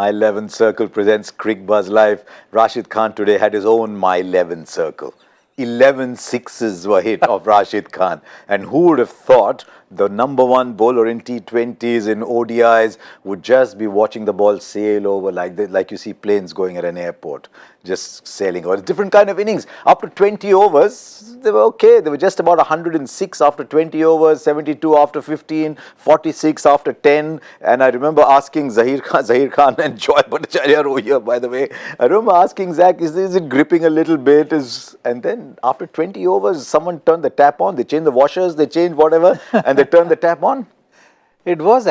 My 11 Circle presents Cricbuzz Live. Rashid Khan today had his own My 11 Circle. 11 sixes were hit of Rashid Khan. And who would have thought the #1 bowler in T20s, in ODIs, would just be watching the ball sail over like you see planes going at an airport, just sailing over. Different kind of innings. After 20 overs, they were okay. They were just about 106 after 20 overs, 72 after 15, 46 after 10. And I remember asking Zaheer Khan and Joy Bhattacharjya over here, by the way. I remember asking Zach, is it gripping a little bit? And then after 20 overs, someone turned the tap on. They changed the washers, they changed whatever, and they turned the tap on. It was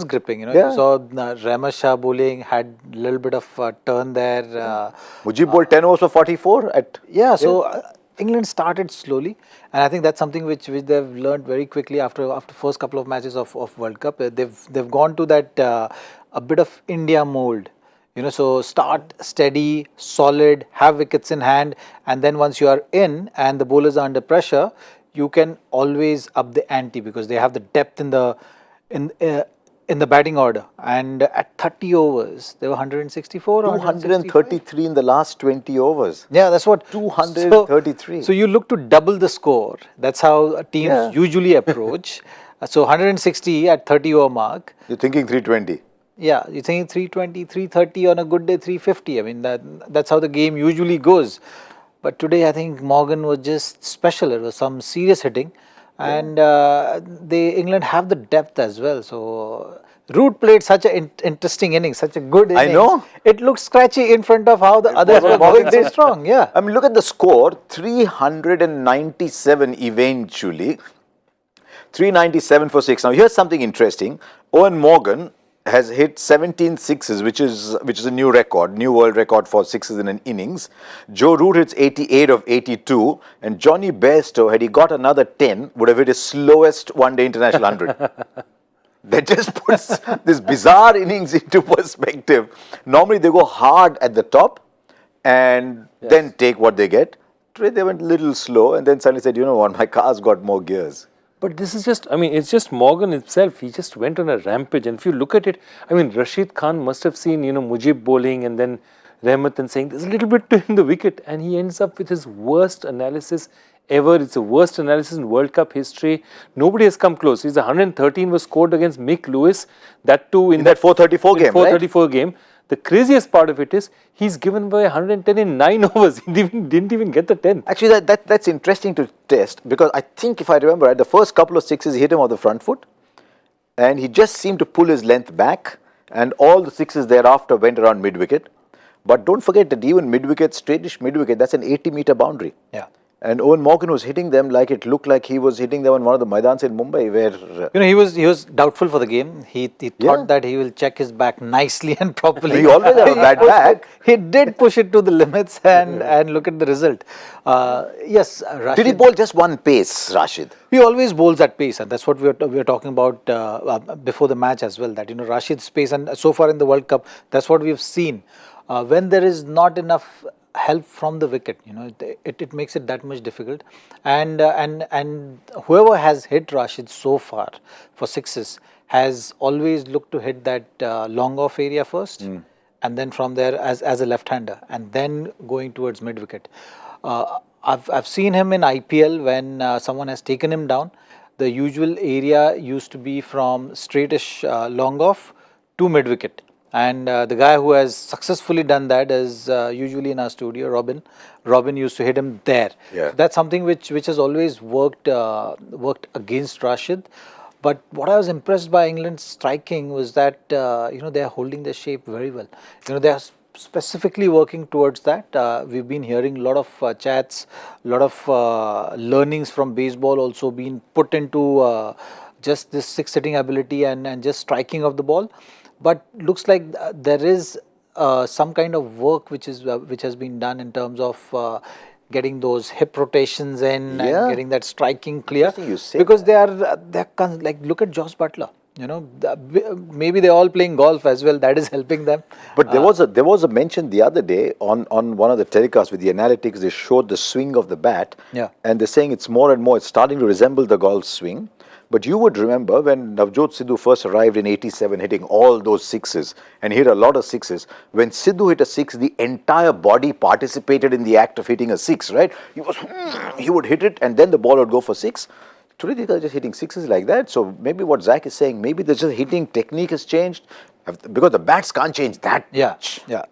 gripping, Yeah. You saw Harsha Bhogle had a little bit of turn there. Mujib bowled 10 overs for 44 at... England started slowly, and I think that's something which they've learned very quickly after first couple of matches of World Cup. They've gone to that a bit of India mold. So start steady, solid, have wickets in hand, and then once you are in and the bowlers are under pressure, you can always up the ante because they have the depth in the batting order. And at 30 overs, they were 164 or 233 in the last 20 overs. Yeah, that's what. 233. So you look to double the score. That's how teams usually approach. So 160 at 30 over mark. You're thinking 320. Yeah, you're thinking 320, 330, on a good day 350. I mean, that's how the game usually goes. But today I think Morgan was just special. It was some serious hitting. And England have the depth as well. So Root played such an interesting inning, such a good inning. I know. It looked scratchy in front of how the others were going so strong. Yeah. I mean, look at the score, 397 eventually. 397 for 6. Now, here's something interesting. Eoin Morgan has hit 17 sixes, which is a new record, new world record for sixes in an innings. Joe Root hits 88 of 82, and Johnny Bairstow, had he got another 10, would have hit his slowest one-day international 100. That just puts this bizarre innings into perspective. Normally they go hard at the top and then take what they get. Today they went a little slow and then suddenly said, you know what, my car's got more gears. But this is just, I mean, it's just Morgan himself. He just went on a rampage. And if you look at it, I mean, Rashid Khan must have seen, Mujib bowling and then Rahmat and saying, there's a little bit to him the wicket. And he ends up with his worst analysis ever. It's the worst analysis in World Cup history. Nobody has come close. His 113 was scored against Mick Lewis. That too in that 434 game, 434 game. The craziest part of it is he's given away 110 in 9 overs. He didn't even get the 10th. Actually, that's interesting to test because I think if I remember right, the first couple of sixes he hit him off the front foot and he just seemed to pull his length back and all the sixes thereafter went around mid-wicket. But don't forget that even mid-wicket, straightish mid-wicket, that's an 80-meter boundary. Yeah. And Eoin Morgan was hitting them like it looked like he was hitting them on one of the Maidans in Mumbai where... he was doubtful for the game. He thought that he will check his back nicely and properly. He always had a bad back. He did push it to the limits and look at the result. Yes, Rashid. Did he bowl just one pace, Rashid? He always bowls at pace, and that's what we were talking about before the match as well. That Rashid's pace, and so far in the World Cup, that's what we've seen. When there is not enough help from the wicket, it makes it that much difficult. And whoever has hit Rashid so far for sixes has always looked to hit that long off area first, and then from there as a left-hander, and then going towards mid-wicket. I've seen him in IPL when someone has taken him down. The usual area used to be from straightish long off to mid-wicket. And the guy who has successfully done that is usually in our studio, Robin. Robin used to hit him there. Yeah. So that's something which has always worked against Rashid. But what I was impressed by England's striking was that they are holding their shape very well. They are specifically working towards that. We've been hearing a lot of chats, a lot of learnings from baseball also being put into just this six-hitting ability and just striking of the ball. But looks like there is some kind of work which has been done in terms of getting those hip rotations in and getting that striking clear. Because they're like, look at Joss Butler. Maybe they're all playing golf as well. That is helping them. But there was a mention the other day on one of the telecasts with the analytics. They showed the swing of the bat, and they're saying it's more and more. It's starting to resemble the golf swing. But you would remember when Navjot Sidhu first arrived in 87, hitting all those sixes, and he hit a lot of sixes. When Sidhu hit a six, the entire body participated in the act of hitting a six, right? He would hit it, and then the ball would go for six. Today, they are just hitting sixes like that. So maybe what Zach is saying, maybe the just hitting technique has changed, because the bats can't change that much. Yeah.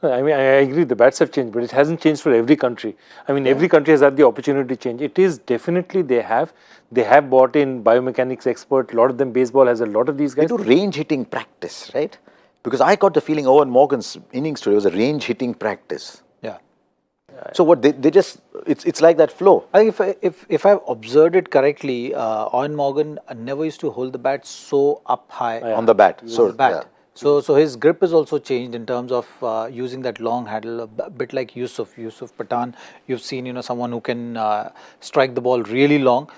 No, I mean, I agree, the bats have changed, but it hasn't changed for every country. I mean, every country has had the opportunity to change. It is definitely, they have bought in biomechanics expert. A lot of them, baseball has a lot of these guys. They do range hitting practice, right? Because I got the feeling Eoin Morgan's innings today was a range hitting practice. Yeah. So what they just, it's like that flow. I think if I've observed it correctly, Eoin Morgan never used to hold the bat so up high On the bat. on the bat. So his grip is also changed in terms of using that long handle, a bit like Yusuf Pathan. You've seen, someone who can strike the ball really long.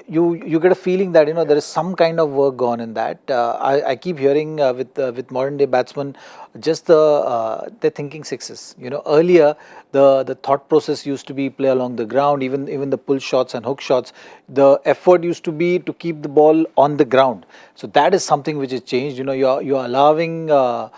You get a feeling that there is some kind of work gone in that. I keep hearing with modern day batsmen, just they're thinking sixes. Earlier the thought process used to be play along the ground, even the pull shots and hook shots. The effort used to be to keep the ball on the ground. So that is something which has changed. You're allowing those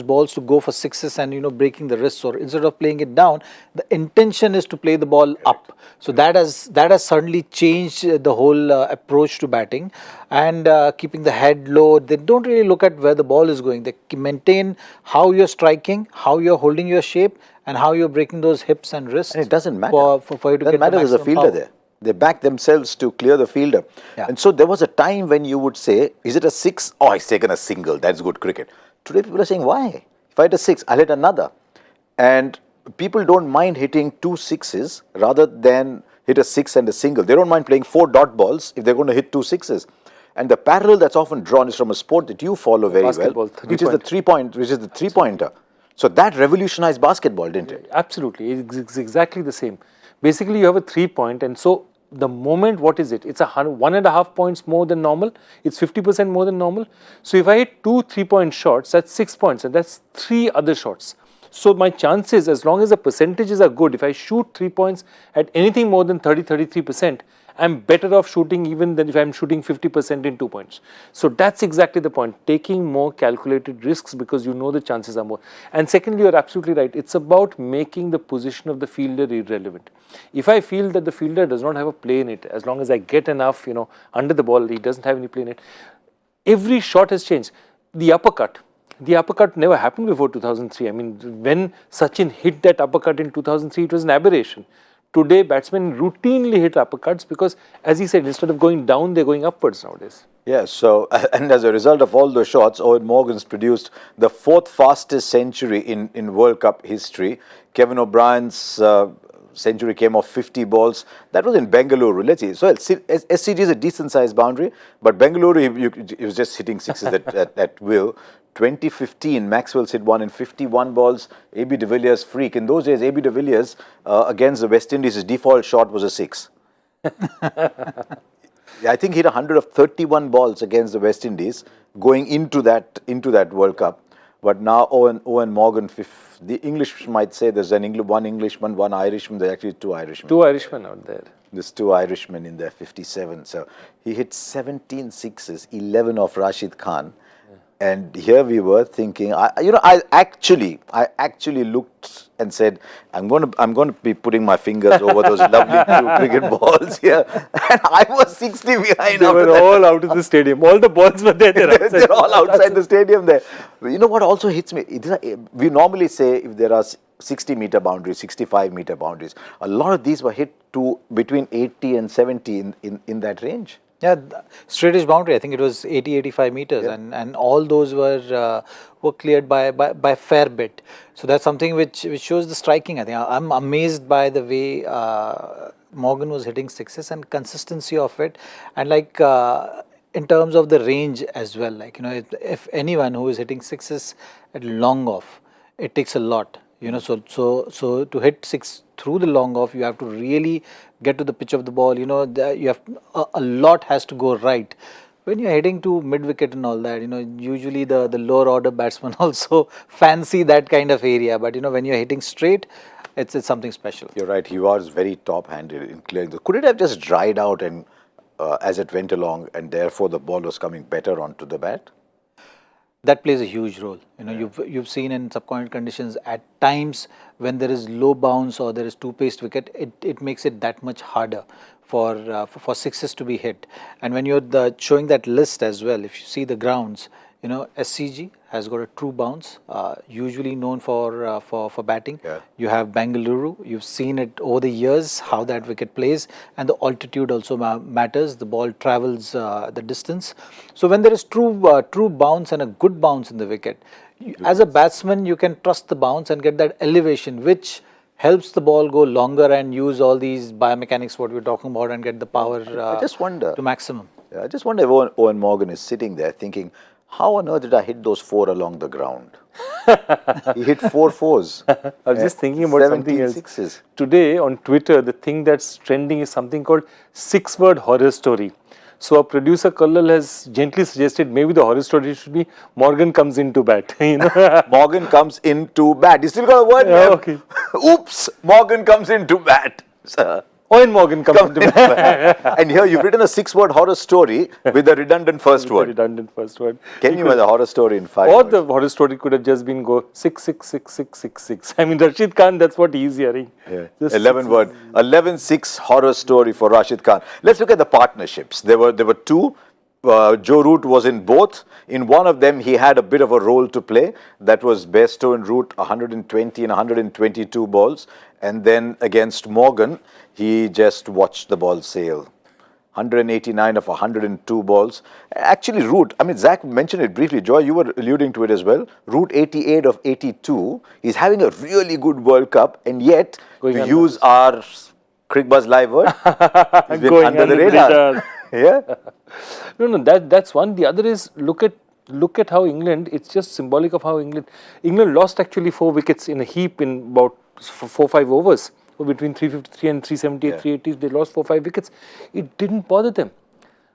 balls to go for sixes and breaking the wrists, or instead of playing it down, the intention is to play the ball up. So that has certainly changed the whole approach to batting, and keeping the head low. They don't really look at where the ball is going. They maintain how you're striking, how you're holding your shape, and how you're breaking those hips and wrists. And it doesn't matter. For you to doesn't get matter, the there's a maximum fielder power. there. They back themselves to clear the fielder. Yeah. And so there was a time when you would say, is it a six? Oh, he's taken a single. That's good cricket. Today people are saying, why? If I hit a six, I'll hit another. And people don't mind hitting 2 sixes rather than hit a six and a single. They don't mind playing 4 dot balls if they're going to hit 2 sixes. And the parallel that's often drawn is from a sport that you follow very Basketball, well, which is the three-pointer. So that revolutionized basketball, didn't it? Absolutely, it's exactly the same. Basically, you have a 3-point, and so the moment, what is it? It's 1.5 points more than normal. It's 50% more than normal. So if I hit 2 3-point shots, that's 6 points, and that's 3 other shots. So my chances, as long as the percentages are good, if I shoot 3 points at anything more than 33%, I'm better off shooting even than if I'm shooting 50% in 2 points. So that's exactly the point, taking more calculated risks because you know the chances are more. And secondly, you're absolutely right. It's about making the position of the fielder irrelevant. If I feel that the fielder does not have a play in it, as long as I get enough, under the ball, he doesn't have any play in it. Every shot has changed. The uppercut never happened before 2003. I mean, when Sachin hit that uppercut in 2003, it was an aberration. Today, batsmen routinely hit uppercuts because, as he said, instead of going down, they're going upwards nowadays. Yeah, so, and as a result of all those shots, Eoin Morgan's produced the 4th fastest century in World Cup history. Kevin O'Brien's century came off 50 balls. That was in Bengaluru. Let's see. So, SCG is a decent-sized boundary, but Bengaluru, he was just hitting sixes at will. 2015, Maxwell's hit one in 51 balls. A.B. de Villiers' freak. In those days, A.B. de Villiers against the West Indies, his default shot was a 6. I think he hit 131 balls against the West Indies going into that World Cup. But now Eoin Morgan, the English might say there's one Englishman, one Irishman. There's actually 2 Irishmen. 2 Irishmen out there. There's 2 Irishmen in there, 57. So he hit 17 sixes, 11 of Rashid Khan. And here we were thinking, I actually looked and said, I'm going to be putting my fingers over those lovely 2 cricket balls here. And I was 60 behind. They were all out of the stadium. All the balls were there. They're all outside the stadium there. You know what also hits me? We normally say if there are 60-meter boundaries, 65-meter boundaries, a lot of these were hit to between 80 and 70 in that range. Yeah, straight-edge boundary. I think it was 80-85 meters, yeah. and all those were cleared by fair bit. So that's something which shows the striking. I think I'm amazed by the way Morgan was hitting sixes and consistency of it, and in terms of the range as well. If anyone who is hitting sixes at long off, it takes a lot. So to hit 6 through the long off, you have to really get to the pitch of the ball. You have a lot has to go right. When you're heading to mid wicket and all that, usually the lower order batsmen also fancy that kind of area. But when you're hitting straight, it's something special. You're right. He was very top-handed in clearing. Could it have just dried out and as it went along, and therefore the ball was coming better onto the bat? That plays a huge role. You've seen in subcontinent conditions at times when there is low bounce or there is two-paced wicket, it makes it that much harder for sixes to be hit. And when you're showing that list as well, if you see the grounds, SCG has got a true bounce, usually known for batting. Yeah. You have Bengaluru. You've seen it over the years how that wicket plays, and the altitude also matters. The ball travels the distance. So when there is true bounce and a good bounce in the wicket, as a batsman you can trust the bounce and get that elevation, which helps the ball go longer and use all these biomechanics what we're talking about and get the power I just wonder to maximum. I just wonder if Eoin Morgan is sitting there thinking, how on earth did I hit those 4 along the ground? He hit 4 fours. I was just thinking about something 17 else. sixes. Today on Twitter, the thing that's trending is something called 6-word horror story. So a producer Kallal has gently suggested maybe the horror story should be Morgan comes into bat. Morgan comes into bat. You still got a word? Yeah, there? okay. Oops! Morgan comes into bat. Eoin Morgan comes into bat. And here you've written a 6-word horror story with a redundant first The word. redundant first word. Can you have a horror story in 5 Or words? the horror story could have just been go 6, 6, 6, 6, 6, 6. I mean, Rashid Khan, that's what he's hearing. Yeah. Just 11 6, word, 11-6 horror story for Rashid Khan. Let's look at the partnerships. There were 2. Joe Root was in both. In one of them, he had a bit of a role to play. That was Bairstow and Root, 120 and 122 balls. And then against Morgan, he just watched the ball sail. 189 of 102 balls. Actually, Root, I mean, Zach mentioned it briefly. Joy, you were alluding to it as well. Root 88 of 82. He's having a really good World Cup, and yet, to use our Cricbuzz live word, he's been Going under the under the radar. radar. Yeah. No, that's one. The other is look at how England. It's just symbolic of how England lost actually 4 wickets in a heap in about 4-5 overs. Between 353 and 378, 380, they lost 4-5 wickets. It didn't bother them.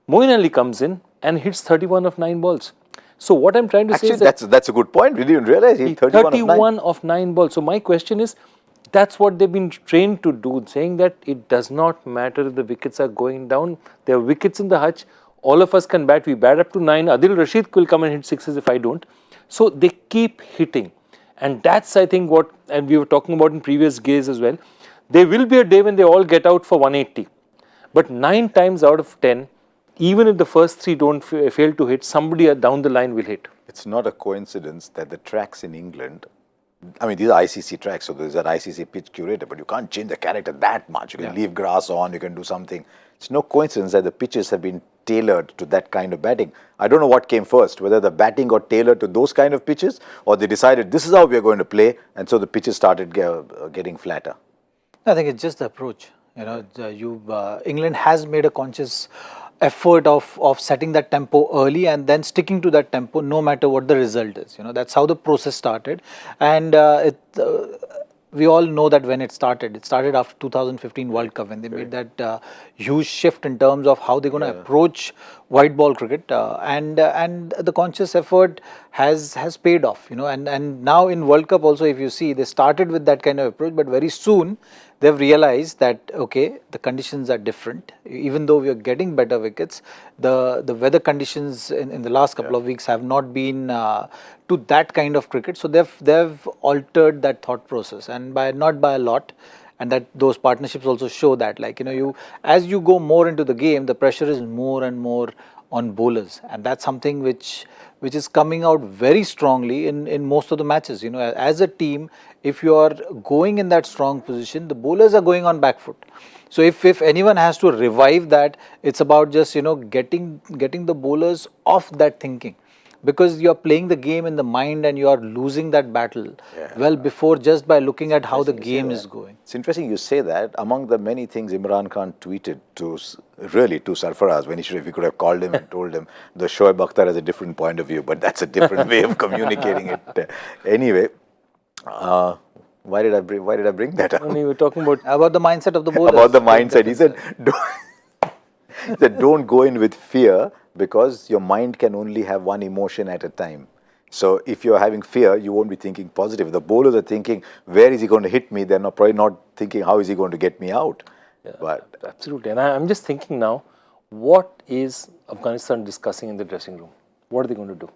Moeen Ali comes in and hits 31 of 9 balls. So what I'm trying to say is that's a good point. We didn't realize he 31 of 9 balls. So my question is, that's what they've been trained to do, saying that it does not matter if the wickets are going down. There are wickets in the hutch. All of us can bat. We bat up to 9. Adil Rashid will come and hit 6s if I don't. So they keep hitting. And that's, I think, what, and we were talking about in previous games as well. There will be a day when they all get out for 180. But 9 times out of 10, even if the first 3 don't fail to hit, somebody down the line will hit. It's not a coincidence that the tracks in England, I mean, these are ICC tracks, so there's an ICC pitch curator, but you can't change the character that much. You can leave grass on, you can do something. It's no coincidence that the pitches have been tailored to that kind of batting. I don't know what came first, whether the batting got tailored to those kind of pitches, or they decided this is how we are going to play, and so the pitches started getting flatter. I think it's just the approach. England has made a conscious effort of setting that tempo early and then sticking to that tempo no matter what the result is. That's how the process started, and we all know that when it started after 2015 World Cup when they made that huge shift in terms of how they're going to approach white ball cricket, and the conscious effort has paid off. And now in World Cup also, if you see, they started with that kind of approach, but very soon they've realized that, okay, the conditions are different. Even though we are getting better wickets, the weather conditions in the last couple of weeks have not been to that kind of cricket. So they've altered that thought process, and not by a lot. And that those partnerships also show that, like, as you go more into the game, the pressure is more and more on bowlers, and that's something which is coming out very strongly in most of the matches. As a team, if you are going in that strong position, the bowlers are going on back foot. So if anyone has to revive that, it's about just getting the bowlers off that thinking, because you are playing the game in the mind and you are losing that battle well before, just by looking at how the game is going. It's interesting you say that. Among the many things Imran Khan tweeted to Sarfaraz, when if he could have called him and told him, the Shoaib Akhtar has a different point of view, but that's a different way of communicating it. Anyway, why did I bring that up? We were talking about the mindset of the bowlers. About the mindset. He said, don't go in with fear, because your mind can only have one emotion at a time. So if you're having fear, you won't be thinking positive. The bowlers are thinking, where is he going to hit me? They're probably not thinking, how is he going to get me out? But Absolutely. And I'm just thinking now, what is Afghanistan discussing in the dressing room? What are they going to do?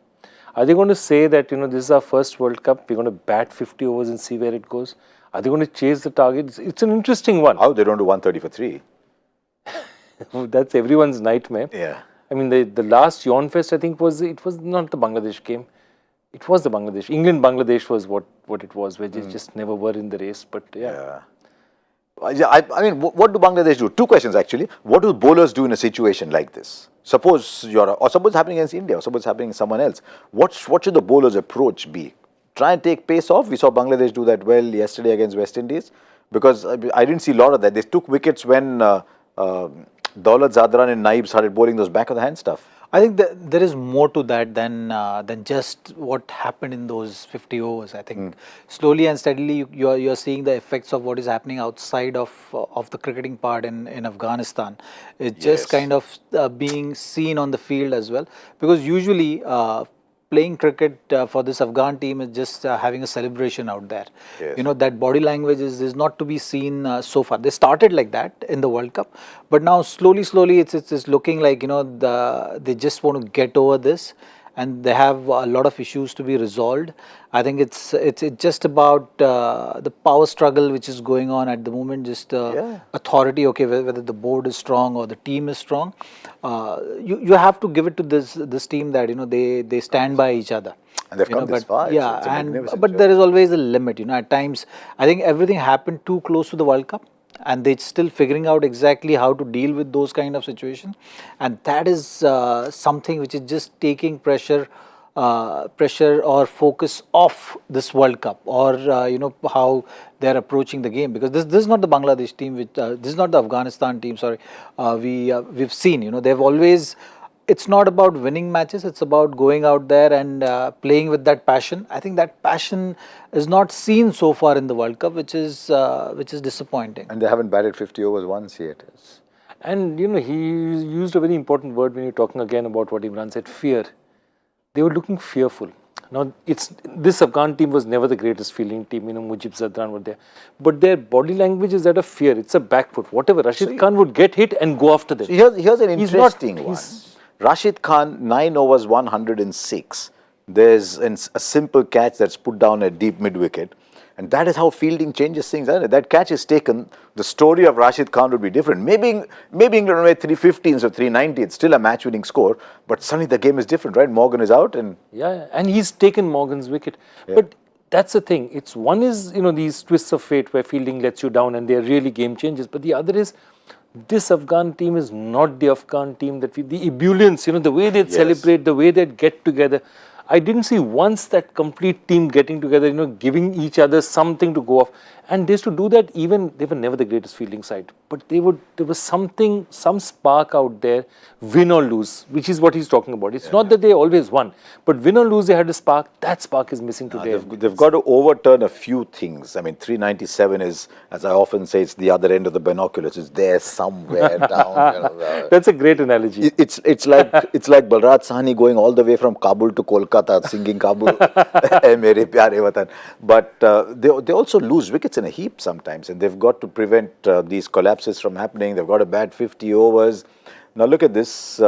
Are they going to say that, this is our first World Cup, we're going to bat 50 overs and see where it goes? Are they going to chase the target? It's an interesting one. how they don't do 130 for 3? That's everyone's nightmare. Yeah. I mean, the last Yawn Fest, I think, was not the Bangladesh game. It was the Bangladesh. England-Bangladesh was what it was, where they just never were in the race. But yeah. I mean, what do Bangladesh do? Two questions actually. What do bowlers do in a situation like this? Suppose suppose it's happening against India, or suppose it's happening against someone else. What should the bowler's approach be? Try and take pace off. We saw Bangladesh do that well yesterday against West Indies, because I didn't see a lot of that. They took wickets when Daulat Zadran and Naib started bowling those back of the hand stuff. I think there is more to that than just what happened in those 50 overs. I think slowly and steadily you're seeing the effects of what is happening outside of the cricketing part in Afghanistan. It's just kind of being seen on the field as well, because usually playing cricket for this Afghan team is just having a celebration out there. Yes. That body language is not to be seen so far. They started like that in the World Cup, but now slowly it's looking like they just want to get over this, and they have a lot of issues to be resolved. I think it's just about the power struggle which is going on at the moment. Just authority, okay, whether the board is strong or the team is strong. You have to give it to this team that they stand by each other. And they've come this far. Yeah, it's a magnificent but job. there is always a limit. At times, I think everything happened too close to the World Cup, and they're still figuring out exactly how to deal with those kind of situations, and that is something which is just taking pressure or focus off this World Cup, or how they're approaching the game, because this is not the Bangladesh team, this is not the Afghanistan team. Sorry, we've seen they've always. It's not about winning matches. It's about going out there and playing with that passion. I think that passion is not seen so far in the World Cup, which is disappointing. And they haven't batted 50 overs once yet. And he used a very important word when you're talking again about what Imran said, fear. They were looking fearful. Now, this Afghan team was never the greatest fielding team. Mujib Zadran were there. But their body language is that of fear. It's a back foot. Whatever. Rashid Khan would get hit and go after them. So here's an interesting one. Rashid Khan, 9 overs, 106. There's a simple catch that's put down at deep mid-wicket. And that is how fielding changes things. That catch is taken, the story of Rashid Khan would be different. Maybe England made 315s or 390. It's still a match-winning score. But suddenly the game is different, right? Morgan is out. And he's taken Morgan's wicket. Yeah. But that's the thing. One is, these twists of fate where fielding lets you down and they're really game changers. But the other is, this Afghan team is not the Afghan team the ebullience, the way they'd celebrate, the way they'd get together. I didn't see once that complete team getting together, giving each other something to go off. And they used to do that even, they were never the greatest fielding side. But there was something, some spark out there, win or lose, which is what he's talking about. It's not that they always won, but win or lose, they had a spark. That spark is missing today. They've got to overturn a few things. I mean, 397 is, as I often say, it's the other end of the binoculars. It's there somewhere down. That's a great analogy. It's like Balraj Sahni going all the way from Kabul to Kolkata, singing Kabul, "Ae Mere Pyare Watan." But they also lose wickets in a heap sometimes, and they've got to prevent these collapses from happening. They've got to bat 50 overs. Now look at this.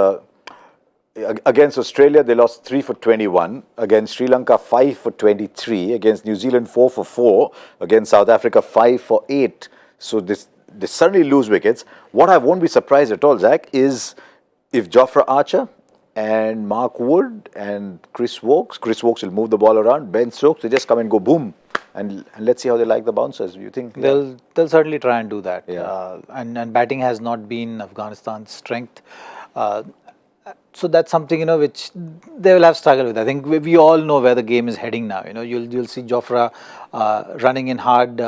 Against Australia, they lost 3 for 21. Against Sri Lanka, 5 for 23. Against New Zealand, 4 for 4. Against South Africa, 5 for 8. So they suddenly lose wickets. What I won't be surprised at all, Zach, is if Jofra Archer and Mark Wood and Chris Woakes will move the ball around, Ben Stokes, they just come and go boom. And let's see how they like the bouncers. You think they'll certainly try and do that? Yeah. And batting has not been Afghanistan's strength. So that's something which they will have struggled with. I think we all know where the game is heading now. You'll see Jofra running in hard,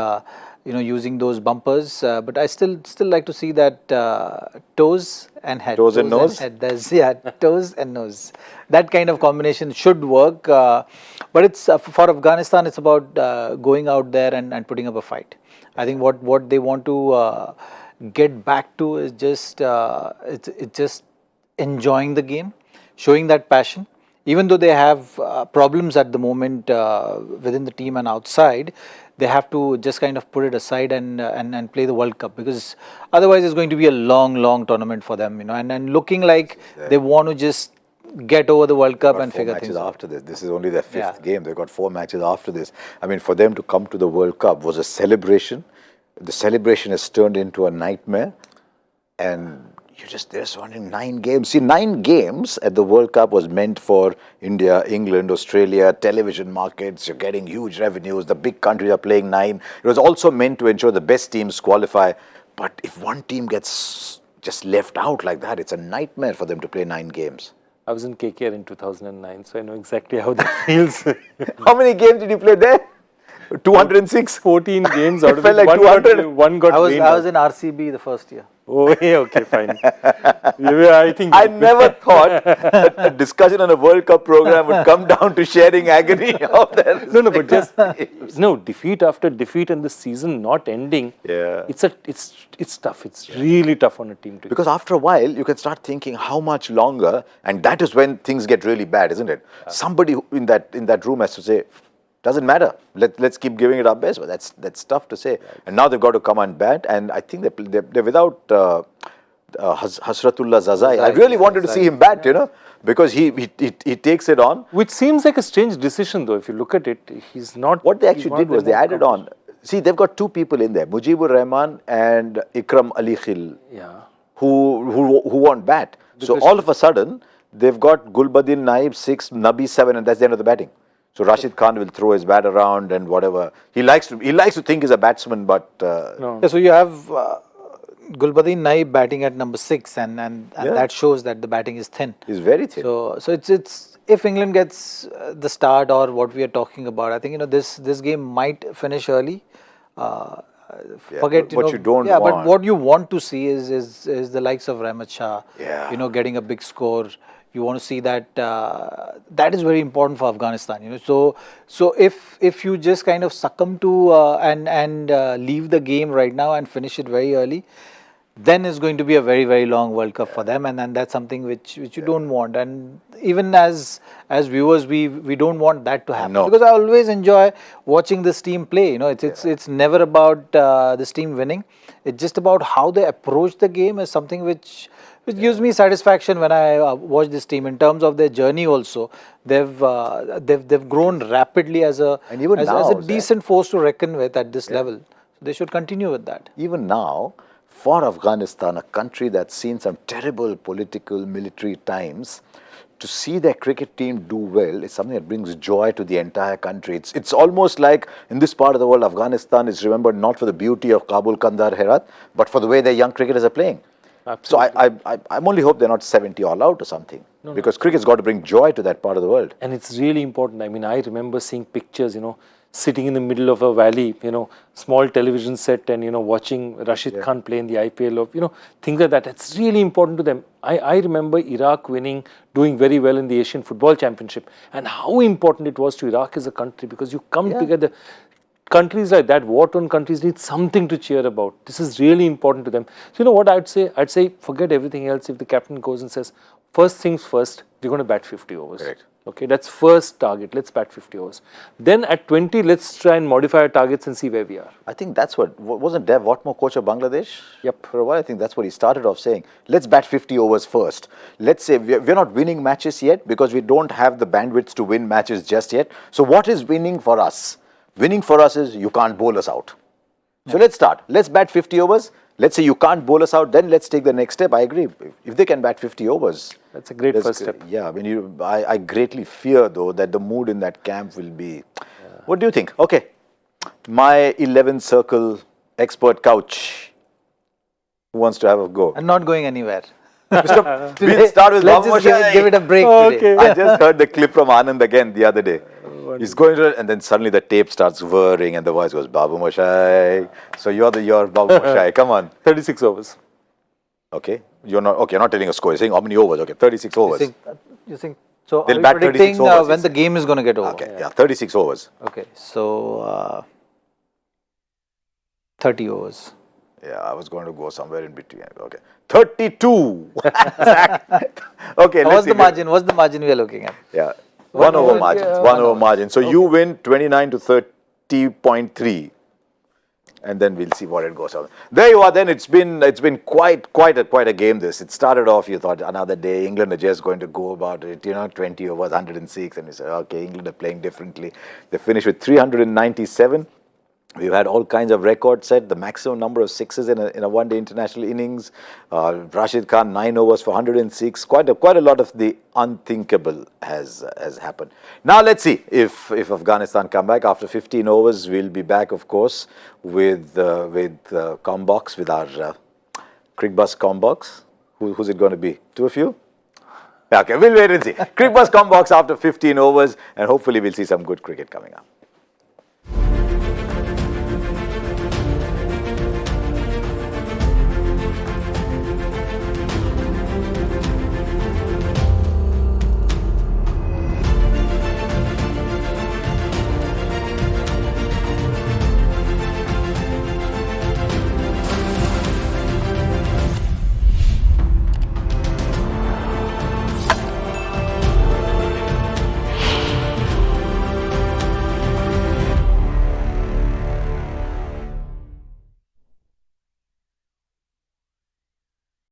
using those bumpers. But I still like to see that toes and head. Toes and nose? Toes and nose. That kind of combination should work. But it's for Afghanistan, it's about going out there and putting up a fight. I think what they want to get back to is just it's just enjoying the game, showing that passion. even though they have problems at the moment within the team and outside, they have to just kind of put it aside and play the World Cup, because otherwise it's going to be a long tournament for them, and looking like they want to just get over the World Cup and figure things out. After this. This is only their fifth game. They've got 4 matches after this. I mean, for them to come to the World Cup was a celebration. The celebration has turned into a nightmare. And you're just running 9 games. See, 9 games at the World Cup was meant for India, England, Australia, television markets. You're getting huge revenues. The big countries are playing 9. It was also meant to ensure the best teams qualify. But if one team gets just left out like that, it's a nightmare for them to play 9 games. I was in KKR in 2009, so I know exactly how that feels. How many games did you play there? 206? 14 games out of felt it. like 200. One got I was rained out. in RCB the first year. Oh, yeah, okay, fine. Yeah, I think I never thought that a discussion on a World Cup program would come down to sharing agony of their No, but just defeat after defeat and the season not ending. Yeah. It's tough. It's really tough on a team to. Because after a while, you can start thinking how much longer, and that is when things get really bad, isn't it? Somebody in that room has to say, doesn't matter. Let's keep giving it our best. But that's tough to say. Right. And now they've got to come and bat. And I think they're without Hasratullah Zazai. I really wanted to see him bat, because he takes it on. Which seems like a strange decision, though. If you look at it, he's not. What they actually did was they added on. See, they've got 2 people in there, Mujibur Rahman and Ikram Ali Khil, who won't bat. So all of a sudden, they've got Gulbuddin Naib 6, Nabi 7, and that's the end of the batting. So Rashid Khan will throw his bat around and whatever. He likes to think he's a batsman, but Yeah, so you have Gulbuddin Naib batting at number 6, and that shows that the batting is thin. He's very thin. So it's if England gets the start or what we are talking about, I think this game might finish early. Forget what you don't yeah, want. but what you want to see is the likes of Rahmat Shah, getting a big score. You want to see that that is very important for Afghanistan. So if you just kind of succumb to and leave the game right now and finish it very early, then it's going to be a very long World Cup for them, and that's something which you don't want. And even as viewers, we don't want that to happen, because I always enjoy watching this team play. It's never about this team winning. It's just about how they approach the game is something which gives me satisfaction when I watch this team in terms of their journey. Also, they've grown rapidly as a decent force to reckon with at this level. So they should continue with that. Even now, for Afghanistan, a country that's seen some terrible political, military times, to see their cricket team do well is something that brings joy to the entire country. It's almost like in this part of the world, Afghanistan is remembered not for the beauty of Kabul, Kandahar, Herat, but for the way their young cricketers are playing. Absolutely. So I only hope they're not 70 all out or something, because cricket's got to bring joy to that part of the world. And it's really important. I mean, I remember seeing pictures, sitting in the middle of a valley, small television set, and watching Rashid Khan play in the IPL, of things like that. It's really important to them. I remember Iraq doing very well in the Asian Football Championship, and how important it was to Iraq as a country, because you come together. Countries like that, war-torn countries, need something to cheer about. This is really important to them. So what I'd say? I'd say forget everything else. If the captain goes and says, first things first, we're going to bat 50 overs. Correct. Okay, that's first target. Let's bat 50 overs. Then at 20, let's try and modify our targets and see where we are. I think that's wasn't Dev Watmore coach of Bangladesh? Yep. For a while, I think that's what he started off saying. Let's bat 50 overs first. Let's say we're not winning matches yet because we don't have the bandwidth to win matches just yet. So what is winning for us? Winning for us is you can't bowl us out. So let's start. Let's bat 50 overs. Let's say you can't bowl us out. Then let's take the next step. I agree. If they can bat 50 overs. That's a great first step. Yeah. I mean, I greatly fear, though, that the mood in that camp will be... What do you think? Okay. My 11 circle expert couch. Who wants to have a go? I'm not going anywhere. We'll start with Let's just give it a break today. I just heard the clip from Anand again the other day. He's going to, and then suddenly the tape starts whirring and the voice goes, Babu Moshai. So you're Babu Moshai. Come on. 36 overs. Okay. You're not telling a score. You're saying how many overs? Okay, 36 overs. You think so? They'll are bat you predicting 36 overs, when the game is going to get over? Okay, yeah, 36 overs. Okay, so 30 overs. Yeah, I was going to go somewhere in between. Okay. 32. Okay, What's the margin? What's the margin we are looking at? Yeah. One over over, margin. yeah. One over margin. So you win 29 to 30.3. And then we'll see what it goes on. There you are. Then it's been quite a game. This it started off. You thought another day England are just going to go about it. 20 overs, 106, and you said, okay, England are playing differently. They finished with 397. We've had all kinds of records set, the maximum number of sixes in a one-day international innings. Rashid Khan, 9 overs for 106. Quite a lot of the unthinkable has happened. Now let's see if Afghanistan come back after 15 overs. We'll be back, of course, with Combox, with our Cricbuzz Combox. Who's it going to be? Two of you? Okay, we'll wait and see. Cricbuzz Combox after 15 overs, and hopefully we'll see some good cricket coming up.